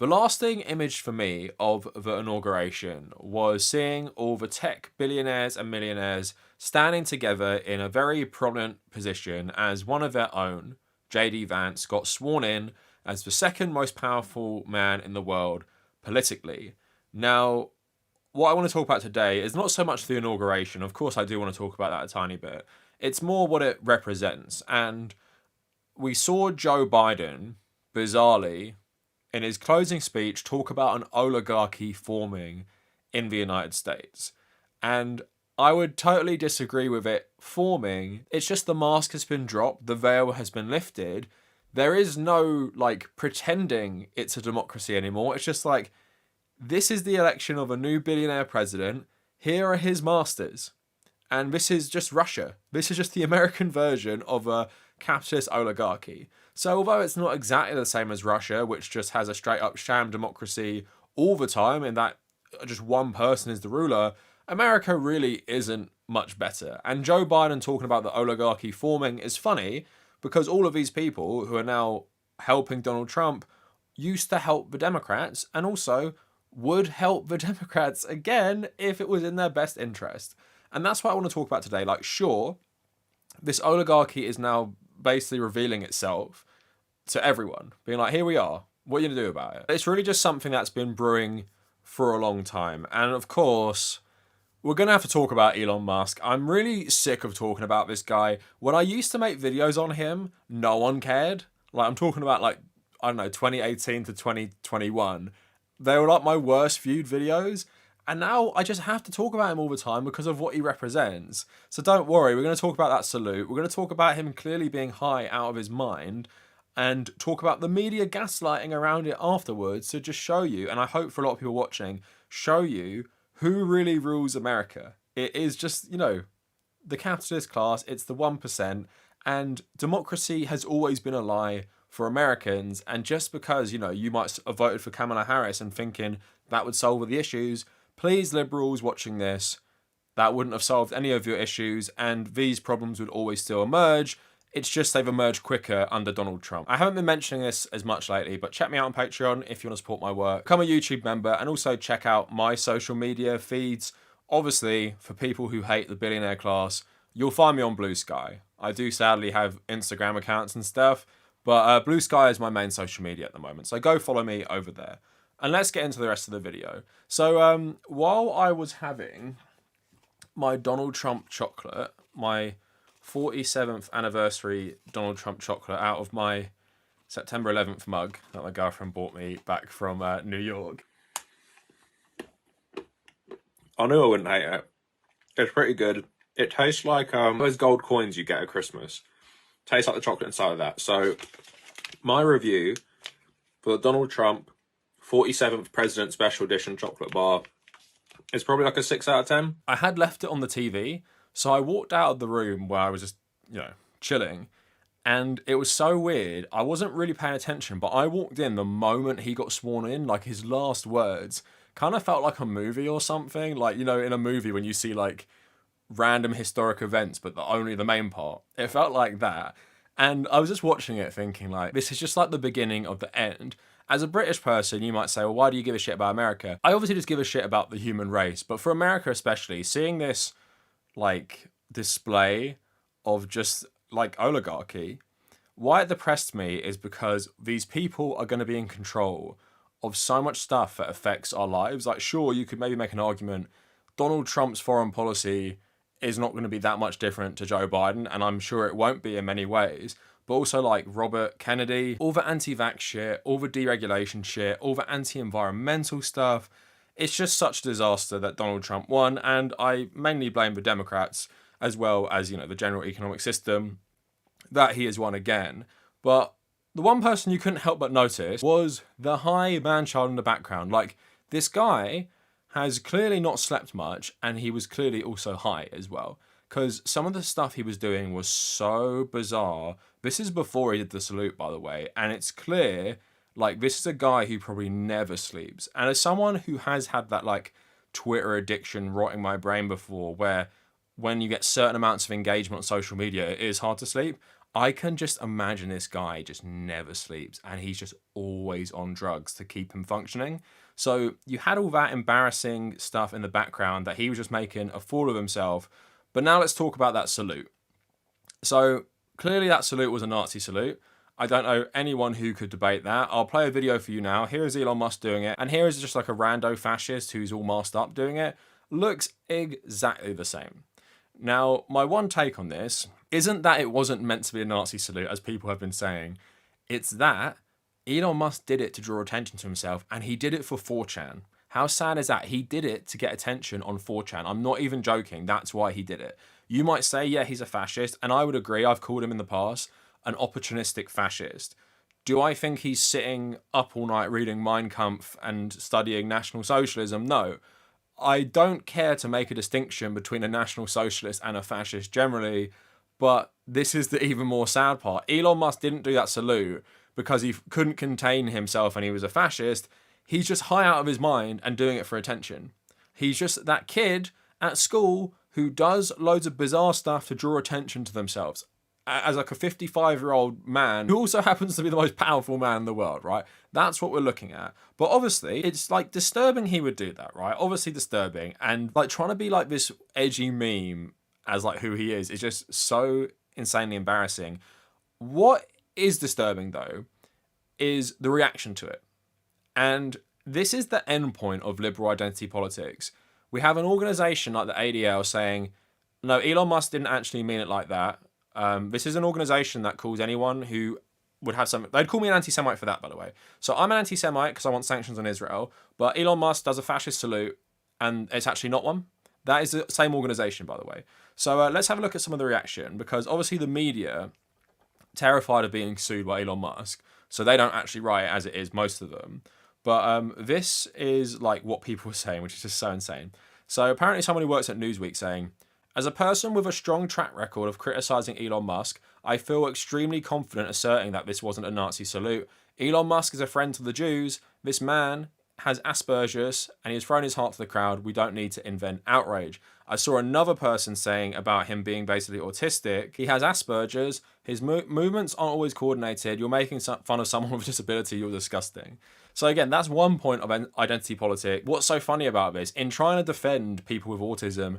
The lasting image for me of the inauguration was seeing all the tech billionaires and millionaires standing together in a very prominent position as one of their own. JD Vance got sworn in as the second most powerful man in the world politically. Now, what I want to talk about today is not so much the inauguration. Of course, I do want to talk about that a tiny bit. It's more what it represents. And we saw Joe Biden, bizarrely, in his closing speech, talk about an oligarchy forming in the United States. And I would totally disagree with it forming. It's just the mask has been dropped, the veil has been lifted. There is no, like, pretending it's a democracy anymore. It's just like, this is the election of a new billionaire president. Here are his masters. And this is just Russia. This is just the American version of a capitalist oligarchy. So although it's not exactly the same as Russia, which just has a straight up sham democracy all the time, in that just one person is the ruler, America really isn't much better. And Joe Biden talking about the oligarchy forming is funny because all of these people who are now helping Donald Trump used to help the Democrats and also would help the Democrats again if it was in their best interest. And that's what I want to talk about today. Like, sure, this oligarchy is now basically revealing itself to everyone, being like, here we are, what are you going to do about it? It's really just something that's been brewing for a long time. And of course, we're going to have to talk about Elon Musk. I'm really sick of talking about this guy. When I used to make videos on him, no one cared. Like, I'm talking about, like, I don't know, 2018 to 2021. They were like my worst viewed videos. And now I just have to talk about him all the time because of what he represents. So don't worry, we're going to talk about that salute. We're going to talk about him clearly being high out of his mind and talk about the media gaslighting around it afterwards to just show you, and I hope for a lot of people watching, show you who really rules America. It is just, you know, the capitalist class, it's the 1%, and democracy has always been a lie for Americans. And just because, you know, you might have voted for Kamala Harris and thinking that would solve all the issues, please, liberals watching this, that wouldn't have solved any of your issues, and these problems would always still emerge. It's just they've emerged quicker under Donald Trump. I haven't been mentioning this as much lately, but check me out on Patreon if you want to support my work. Become a YouTube member and also check out my social media feeds. Obviously, for people who hate the billionaire class, you'll find me on Blue Sky. I do sadly have Instagram accounts and stuff, but Blue Sky is my main social media at the moment. So go follow me over there. And let's get into the rest of the video. So while I was having my Donald Trump chocolate, my 47th anniversary Donald Trump chocolate out of my September 11th mug that my girlfriend bought me back from New York. I knew I wouldn't hate it. It's pretty good. It tastes like those gold coins you get at Christmas. Tastes like the chocolate inside of that. So my review for the Donald Trump 47th President Special Edition chocolate bar is probably like a 6 out of 10. I had left it on the TV, so I walked out of the room where I was just, you know, chilling, and it was so weird. I wasn't really paying attention, but I walked in the moment he got sworn in. Like, his last words kind of felt like a movie or something. Like, you know, in a movie when you see like random historic events, but only the main part. It felt like that. And I was just watching it thinking, like, this is just like the beginning of the end. As a British person, you might say, well, why do you give a shit about America? I obviously just give a shit about the human race. But for America especially, seeing this, like, display of just, like, oligarchy, why it depressed me is because these people are going to be in control of so much stuff that affects our lives. Like, sure, you could maybe make an argument, Donald Trump's foreign policy is not going to be that much different to Joe Biden, and I'm sure it won't be in many ways. But also, like, Robert Kennedy, all the anti-vax shit, all the deregulation shit, all the anti-environmental stuff. It's just such a disaster that Donald Trump won, and I mainly blame the Democrats, as well as, you know, the general economic system, that he has won again. But the one person you couldn't help but notice was the high man-child in the background. Like, this guy has clearly not slept much, and he was clearly also high as well. Because some of the stuff he was doing was so bizarre. This is before he did the salute, by the way. And it's clear, like, this is a guy who probably never sleeps. And as someone who has had that, like, Twitter addiction rotting my brain before, where when you get certain amounts of engagement on social media, it is hard to sleep, I can just imagine this guy just never sleeps and he's just always on drugs to keep him functioning. So you had all that embarrassing stuff in the background that he was just making a fool of himself. But now let's talk about that salute. So clearly that salute was a Nazi salute. I don't know anyone who could debate that. I'll play a video for you now. Here is Elon Musk doing it. And here is just like a rando fascist who's all masked up doing it. Looks exactly the same. Now, my one take on this isn't that it wasn't meant to be a Nazi salute, as people have been saying. It's that Elon Musk did it to draw attention to himself, and he did it for 4chan. How sad is that? He did it to get attention on 4chan. I'm not even joking. That's why he did it. You might say, yeah, he's a fascist, and I would agree. I've called him in the past an opportunistic fascist. Do I think he's sitting up all night reading Mein Kampf and studying National Socialism? No. I don't care to make a distinction between a National Socialist and a fascist generally, but this is the even more sad part. Elon Musk didn't do that salute because he couldn't contain himself and he was a fascist. He's just high out of his mind and doing it for attention. He's just that kid at school who does loads of bizarre stuff to draw attention to themselves. As like a 55-year-old man who also happens to be the most powerful man in the world, right? That's what we're looking at. But obviously, it's like disturbing he would do that, right? Obviously disturbing. And like trying to be like this edgy meme as like who he is just so insanely embarrassing. What is disturbing though is the reaction to it. And this is the end point of liberal identity politics. We have an organization like the ADL saying, no, Elon Musk didn't actually mean it like that. This is an organization that calls anyone who would have some... They'd call me an anti-Semite for that, by the way. So I'm an anti-Semite because I want sanctions on Israel. But Elon Musk does a fascist salute, and it's actually not one. That is the same organization, by the way. So let's have a look at some of the reaction, because obviously the media, terrified of being sued by Elon Musk, so they don't actually write it as it is, most of them. But this is like what people were saying, which is just so insane. So apparently someone who works at Newsweek saying, as a person with a strong track record of criticising Elon Musk, I feel extremely confident asserting that this wasn't a Nazi salute. Elon Musk is a friend to the Jews. This man has Asperger's and he has thrown his heart to the crowd. We don't need to invent outrage. I saw another person saying about him being basically autistic. He has Asperger's. His movements aren't always coordinated. You're making fun of someone with a disability. You're disgusting. So again, that's one point of identity politics. What's so funny about this? In trying to defend people with autism,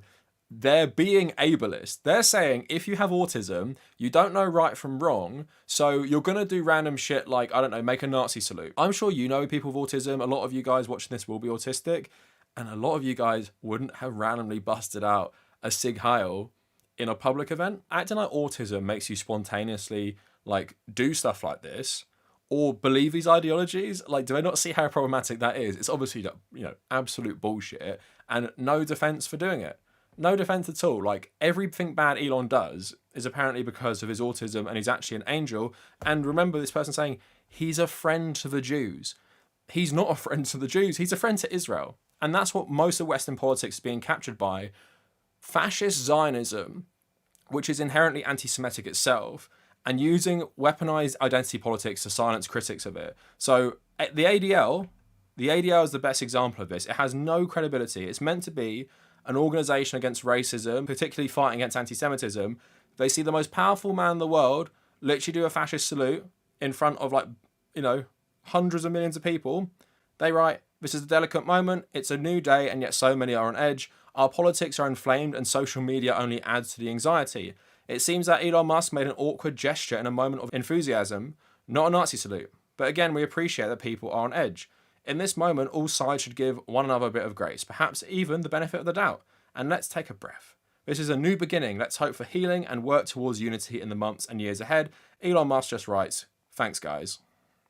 they're being ableist. They're saying if you have autism, you don't know right from wrong, so you're going to do random shit like, I don't know, make a Nazi salute. I'm sure you know people with autism. A lot of you guys watching this will be autistic, and a lot of you guys wouldn't have randomly busted out a Sig Heil in a public event. Acting like autism makes you spontaneously like do stuff like this or believe these ideologies. Like, do I not see how problematic that is? It's obviously, absolute bullshit and no defense for doing it. No defense at all. Like, everything bad Elon does is apparently because of his autism and he's actually an angel. And remember this person saying he's a friend to the Jews. He's not a friend to the Jews. He's a friend to Israel. And that's what most of Western politics is being captured by. Fascist Zionism, which is inherently anti-Semitic itself, and using weaponized identity politics to silence critics of it. So the ADL is the best example of this. It has no credibility. It's meant to be an organization against racism, particularly fighting against anti-Semitism. They see the most powerful man in the world literally do a fascist salute in front of hundreds of millions of people. They write, this is a delicate moment. It's a new day and yet so many are on edge. Our politics are inflamed and social media only adds to the anxiety. It seems that Elon Musk made an awkward gesture in a moment of enthusiasm, not a Nazi salute. But again, we appreciate that people are on edge. In this moment, all sides should give one another a bit of grace, perhaps even the benefit of the doubt. And let's take a breath. This is a new beginning. Let's hope for healing and work towards unity in the months and years ahead. Elon Musk just writes, thanks guys.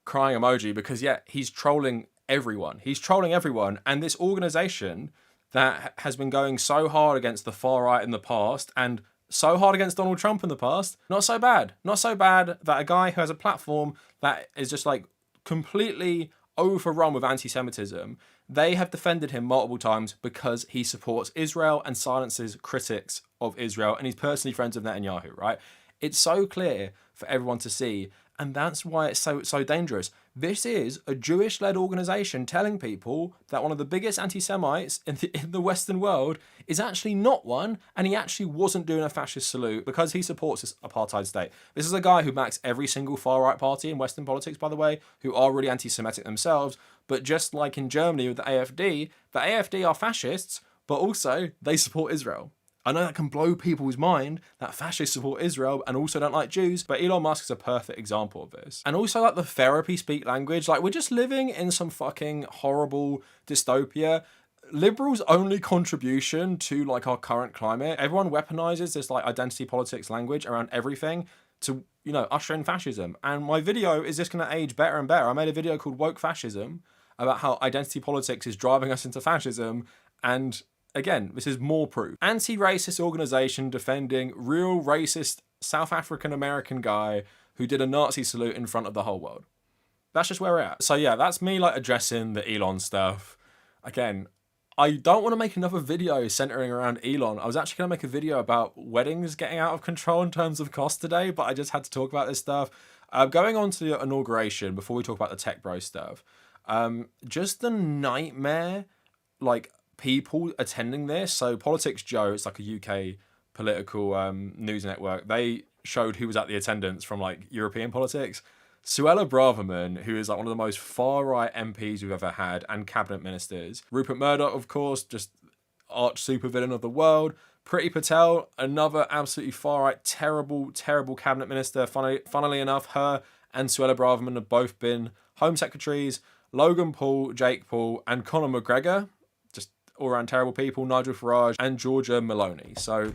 Crying emoji because he's trolling everyone. He's trolling everyone. And this organization that has been going so hard against the far right in the past and so hard against Donald Trump in the past, not so bad. Not so bad that a guy who has a platform that is just like completely overrun with anti-Semitism, they have defended him multiple times because he supports Israel and silences critics of Israel, and he's personally friends with Netanyahu, right? It's so clear for everyone to see, and that's why it's so dangerous. This is a Jewish-led organization telling people that one of the biggest anti-Semites in the Western world is actually not one, and he actually wasn't doing a fascist salute because he supports this apartheid state. This is a guy who backs every single far-right party in Western politics, by the way, who are really anti-Semitic themselves. But just like in Germany with the AfD are fascists, but also they support Israel. I know that can blow people's mind that fascists support Israel and also don't like Jews, but Elon Musk is a perfect example of this. And also like the therapy speak language, like we're just living in some fucking horrible dystopia. Liberals' only contribution to like our current climate, everyone weaponizes this like identity politics language around everything to, you know, usher in fascism. And my video is just going to age better and better. I made a video called Woke Fascism about how identity politics is driving us into fascism, and again, this is more proof. Anti-racist organization defending real racist South African American guy who did a Nazi salute in front of the whole world. That's just where we're at. So yeah, that's me like addressing the Elon stuff. Again, I don't want to make another video centering around Elon. I was actually going to make a video about weddings getting out of control in terms of cost today, but I just had to talk about this stuff. Going on to the inauguration, before we talk about the tech bro stuff, just the nightmare, like, people attending this. So Politics Joe, it's like a UK political news network, they showed who was at the attendance from like European politics. Suella Braverman, who is like one of the most far-right MPs we've ever had, and cabinet ministers. Rupert Murdoch, of course, just arch supervillain of the world. Priti Patel, another absolutely far-right, terrible cabinet minister. Funnily enough, her and Suella Braverman have both been Home Secretaries. Logan Paul, Jake Paul, and Conor McGregor, all around terrible people, Nigel Farage and Georgia Meloni. So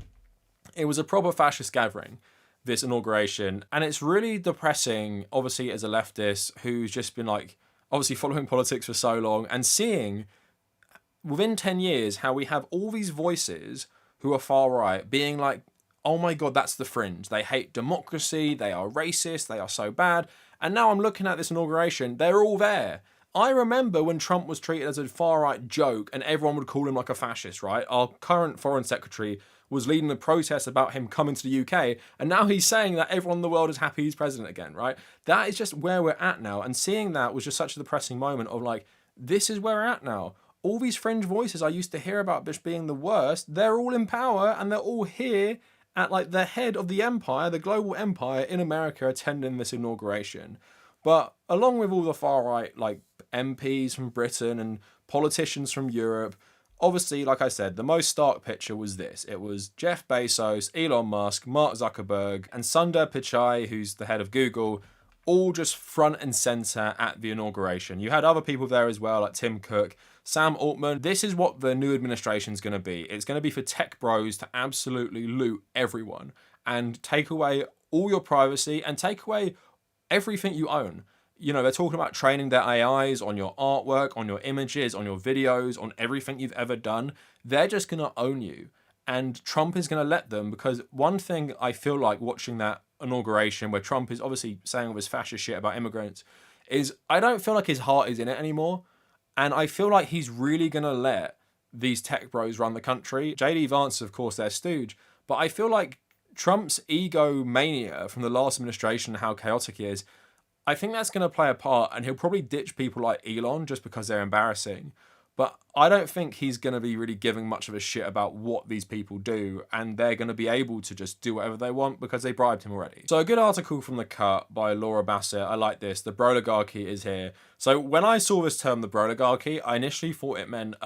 it was a proper fascist gathering, this inauguration. And it's really depressing, obviously, as a leftist who's just been like, obviously following politics for so long and seeing within 10 years how we have all these voices who are far right being like, oh my God, that's the fringe. They hate democracy. They are racist. They are so bad. And now I'm looking at this inauguration. They're all there. I remember when Trump was treated as a far-right joke and everyone would call him like a fascist, right? Our current foreign secretary was leading the protest about him coming to the UK, and now he's saying that everyone in the world is happy he's president again, right? That is just where we're at now, and seeing that was just such a depressing moment of like, this is where we're at now. All these fringe voices I used to hear about just being the worst, they're all in power, and they're all here at like the head of the empire, the global empire in America, attending this inauguration. But along with all the far-right, like, MPs from Britain and politicians from Europe, obviously, like I said, the most stark picture was this. It was Jeff Bezos, Elon Musk, Mark Zuckerberg, and Sundar Pichai, who's the head of Google, all just front and center at the inauguration. You had other people there as well, like Tim Cook, Sam Altman. This is what the new administration is going to be. It's going to be for tech bros to absolutely loot everyone and take away all your privacy and take away everything you own. You know, they're talking about training their AIs on your artwork, on your images, on your videos, on everything you've ever done. They're just going to own you. And Trump is going to let them, because one thing I feel like watching that inauguration where Trump is obviously saying all this fascist shit about immigrants is I don't feel like his heart is in it anymore. And I feel like he's really going to let these tech bros run the country. JD Vance is, of course, their stooge. But I feel like Trump's ego mania from the last administration, how chaotic he is, I think that's going to play a part, and he'll probably ditch people like Elon just because they're embarrassing. But I don't think he's going to be really giving much of a shit about what these people do, and they're going to be able to just do whatever they want because they bribed him already. So a good article from The Cut by Laura Bassett. I like this. The Broligarchy is here. So when I saw this term, the Broligarchy, I initially thought it meant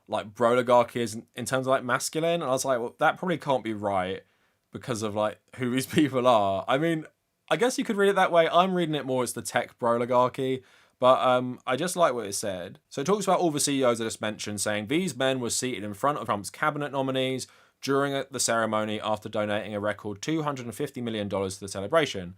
like Broligarchy is in terms of like masculine, and I was like, well, that probably can't be right because of like who these people are. I mean, I guess you could read it that way. I'm reading it more as the tech broligarchy, but I just like what it said. So it talks about all the CEOs I just mentioned, saying these men were seated in front of Trump's cabinet nominees during the ceremony after donating a record $250 million to the celebration.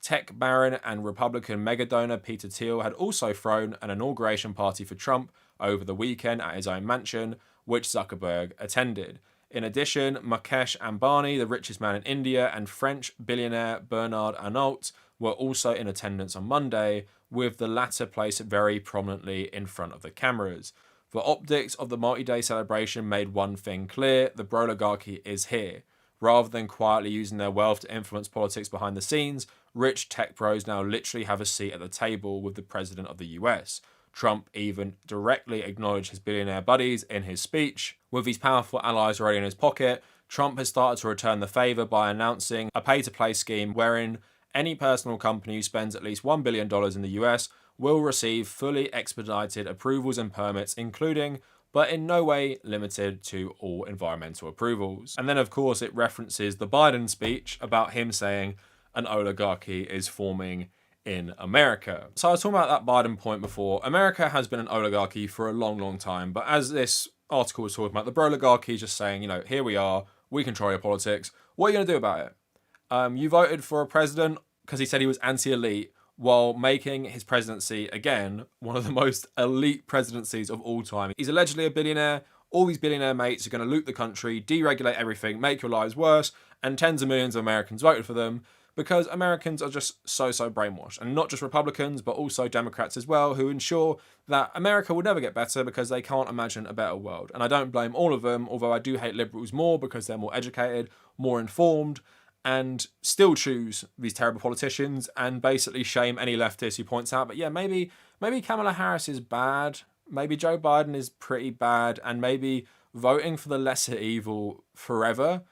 Tech baron and Republican mega donor Peter Thiel had also thrown an inauguration party for Trump over the weekend at his own mansion, which Zuckerberg attended. In addition, Mukesh Ambani, the richest man in India, and French billionaire Bernard Arnault were also in attendance on Monday, with the latter placed very prominently in front of the cameras. The optics of the multi-day celebration made one thing clear: the Broligarchy is here. Rather than quietly using their wealth to influence politics behind the scenes, rich tech bros now literally have a seat at the table with the president of the US. Trump even directly acknowledged his billionaire buddies in his speech. With these powerful allies already in his pocket, Trump has started to return the favor by announcing a pay-to-play scheme wherein any personal company who spends at least $1 billion in the US will receive fully expedited approvals and permits, including, but in no way limited to, all environmental approvals. And then, of course, it references the Biden speech about him saying an oligarchy is forming in America. So I was talking about that Biden point before. America has been an oligarchy for a long, long time. But as this article was talking about, the bro oligarchy is just saying, here we are, we control your politics. What are you going to do about it? You voted for a president because he said he was anti-elite, while making his presidency, again, one of the most elite presidencies of all time. He's allegedly a billionaire. All these billionaire mates are going to loot the country, deregulate everything, make your lives worse, and tens of millions of Americans voted for them because Americans are just so brainwashed. And not just Republicans, but also Democrats as well, who ensure that America will never get better because they can't imagine a better world. And I don't blame all of them, although I do hate liberals more because they're more educated, more informed, and still choose these terrible politicians and basically shame any leftist who points out, but yeah, maybe Kamala Harris is bad, maybe Joe Biden is pretty bad, and maybe voting for the lesser evil forever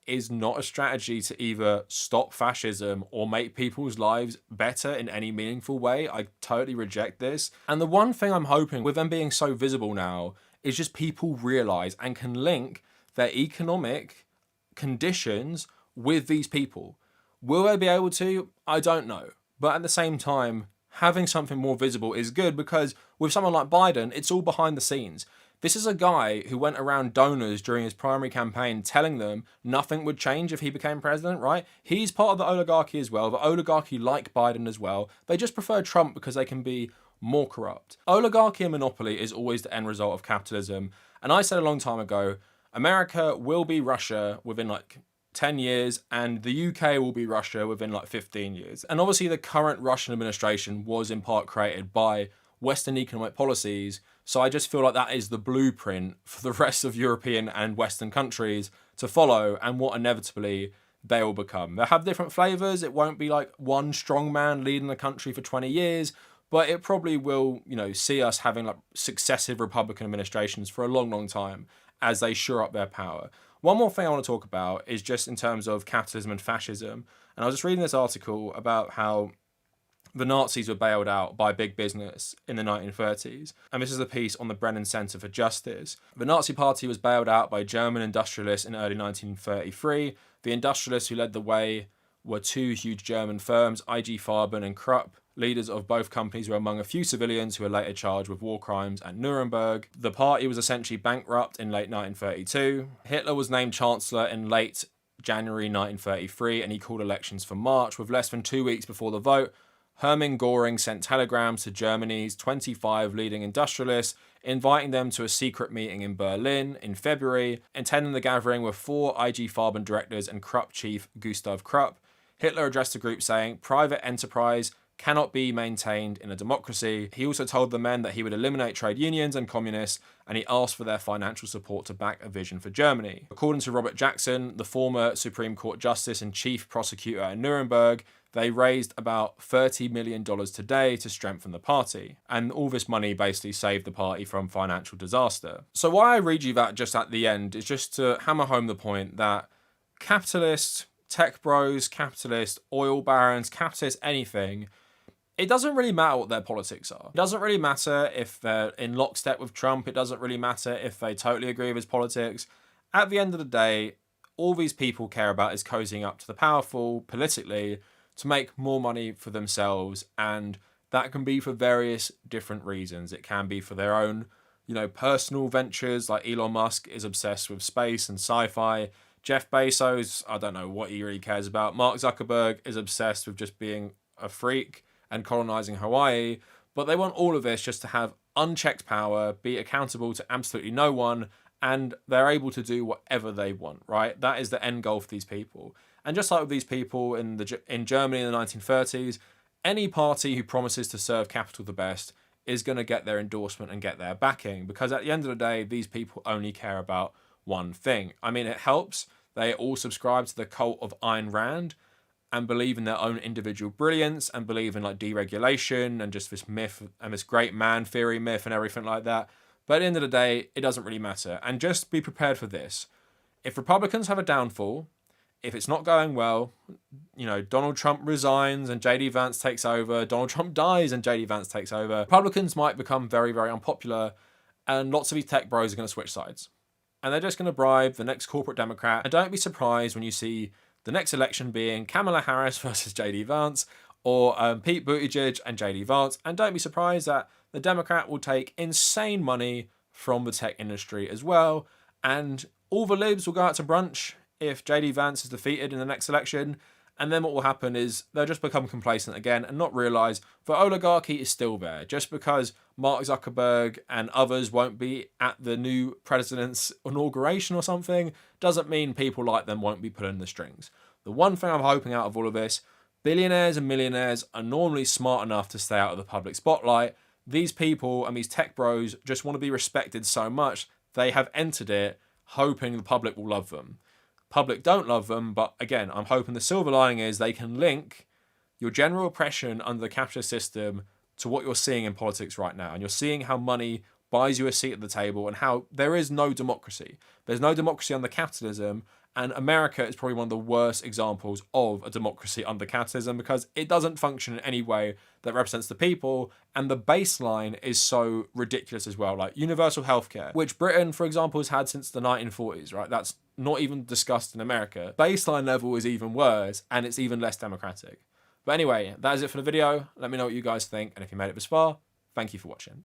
is not a strategy to either stop fascism or make people's lives better in any meaningful way. I totally reject this. And the one thing I'm hoping with them being so visible now is just people realize and can link their economic conditions with these people. Will they be able to? I don't know. But at the same time, having something more visible is good because with someone like Biden, it's all behind the scenes. This is a guy who went around donors during his primary campaign telling them nothing would change if he became president, right? He's part of the oligarchy as well. The oligarchy like Biden as well. They just prefer Trump because they can be more corrupt. Oligarchy and monopoly is always the end result of capitalism. And I said a long time ago, America will be Russia within 10 years, and the UK will be Russia within 15 years. And obviously the current Russian administration was in part created by Western economic policies, so I just feel like that is the blueprint for the rest of European and Western countries to follow and what inevitably they will become. They'll have different flavours. It won't be like one strong man leading the country for 20 years, but it probably will, see us having successive Republican administrations for a long, long time as they shore up their power. One more thing I want to talk about is just in terms of capitalism and fascism. And I was just reading this article about how the Nazis were bailed out by big business in the 1930s. And this is a piece on the Brennan Center for Justice. The Nazi Party was bailed out by German industrialists in early 1933. The industrialists who led the way were two huge German firms, IG Farben and Krupp. Leaders of both companies were among a few civilians who were later charged with war crimes at Nuremberg. The party was essentially bankrupt in late 1932. Hitler was named Chancellor in late January 1933 and he called elections for March. With less than 2 weeks before the vote, Hermann Göring sent telegrams to Germany's 25 leading industrialists, inviting them to a secret meeting in Berlin in February. Attending the gathering were 4 IG Farben directors and Krupp chief Gustav Krupp. Hitler addressed the group saying, "Private enterprise cannot be maintained in a democracy." He also told the men that he would eliminate trade unions and communists, and he asked for their financial support to back a vision for Germany. According to Robert Jackson, the former Supreme Court Justice and Chief Prosecutor at Nuremberg, they raised about $30 million today to strengthen the party. And all this money basically saved the party from financial disaster. So why I read you that just at the end is just to hammer home the point that capitalists, tech bros, capitalists, oil barons, capitalists, anything, it doesn't really matter what their politics are. It doesn't really matter if they're in lockstep with Trump. It doesn't really matter if they totally agree with his politics. At the end of the day, all these people care about is cozying up to the powerful politically to make more money for themselves. And that can be for various different reasons. It can be for their own, personal ventures, like Elon Musk is obsessed with space and sci-fi. Jeff Bezos, I don't know what he really cares about. Mark Zuckerberg is obsessed with just being a freak and colonizing Hawaii, but they want all of this just to have unchecked power, be accountable to absolutely no one, and they're able to do whatever they want, right? That is the end goal for these people. And just like with these people in Germany in the 1930s, any party who promises to serve capital the best is going to get their endorsement and get their backing, because at the end of the day, these people only care about one thing. I mean, it helps. They all subscribe to the cult of Ayn Rand. and believe in their own individual brilliance and believe in like deregulation and just this myth and this great man theory myth and everything like that. But at the end of the day, it doesn't really matter. And just be prepared for this. If Republicans have a downfall, if it's not going well, you know, Donald Trump resigns and JD Vance takes over, Donald Trump dies and JD Vance takes over, Republicans might become very, very unpopular, and lots of these tech bros are going to switch sides. And they're just going to bribe the next corporate Democrat. And don't be surprised when you see the next election being Kamala Harris versus JD Vance, or Pete Buttigieg and JD Vance. And don't be surprised that the Democrat will take insane money from the tech industry as well. And all the libs will go out to brunch if JD Vance is defeated in the next election. And then what will happen is they'll just become complacent again and not realise the oligarchy is still there. Just because Mark Zuckerberg and others won't be at the new president's inauguration or something doesn't mean people like them won't be pulling the strings. The one thing I'm hoping out of all of this, billionaires and millionaires are normally smart enough to stay out of the public spotlight. These people and these tech bros just want to be respected so much they have entered it hoping the public will love them. Public don't love them, but again, I'm hoping the silver lining is they can link your general oppression under the capitalist system to what you're seeing in politics right now. And you're seeing how money buys you a seat at the table and how there is no democracy. There's no democracy under capitalism, and America is probably one of the worst examples of a democracy under capitalism because it doesn't function in any way that represents the people, and the baseline is so ridiculous as well. Like universal healthcare, which Britain, for example, has had since the 1940s, right? That's not even discussed in America. Baseline level is even worse, and it's even less democratic. But anyway, that is it for the video. Let me know what you guys think, and if you made it this far, thank you for watching.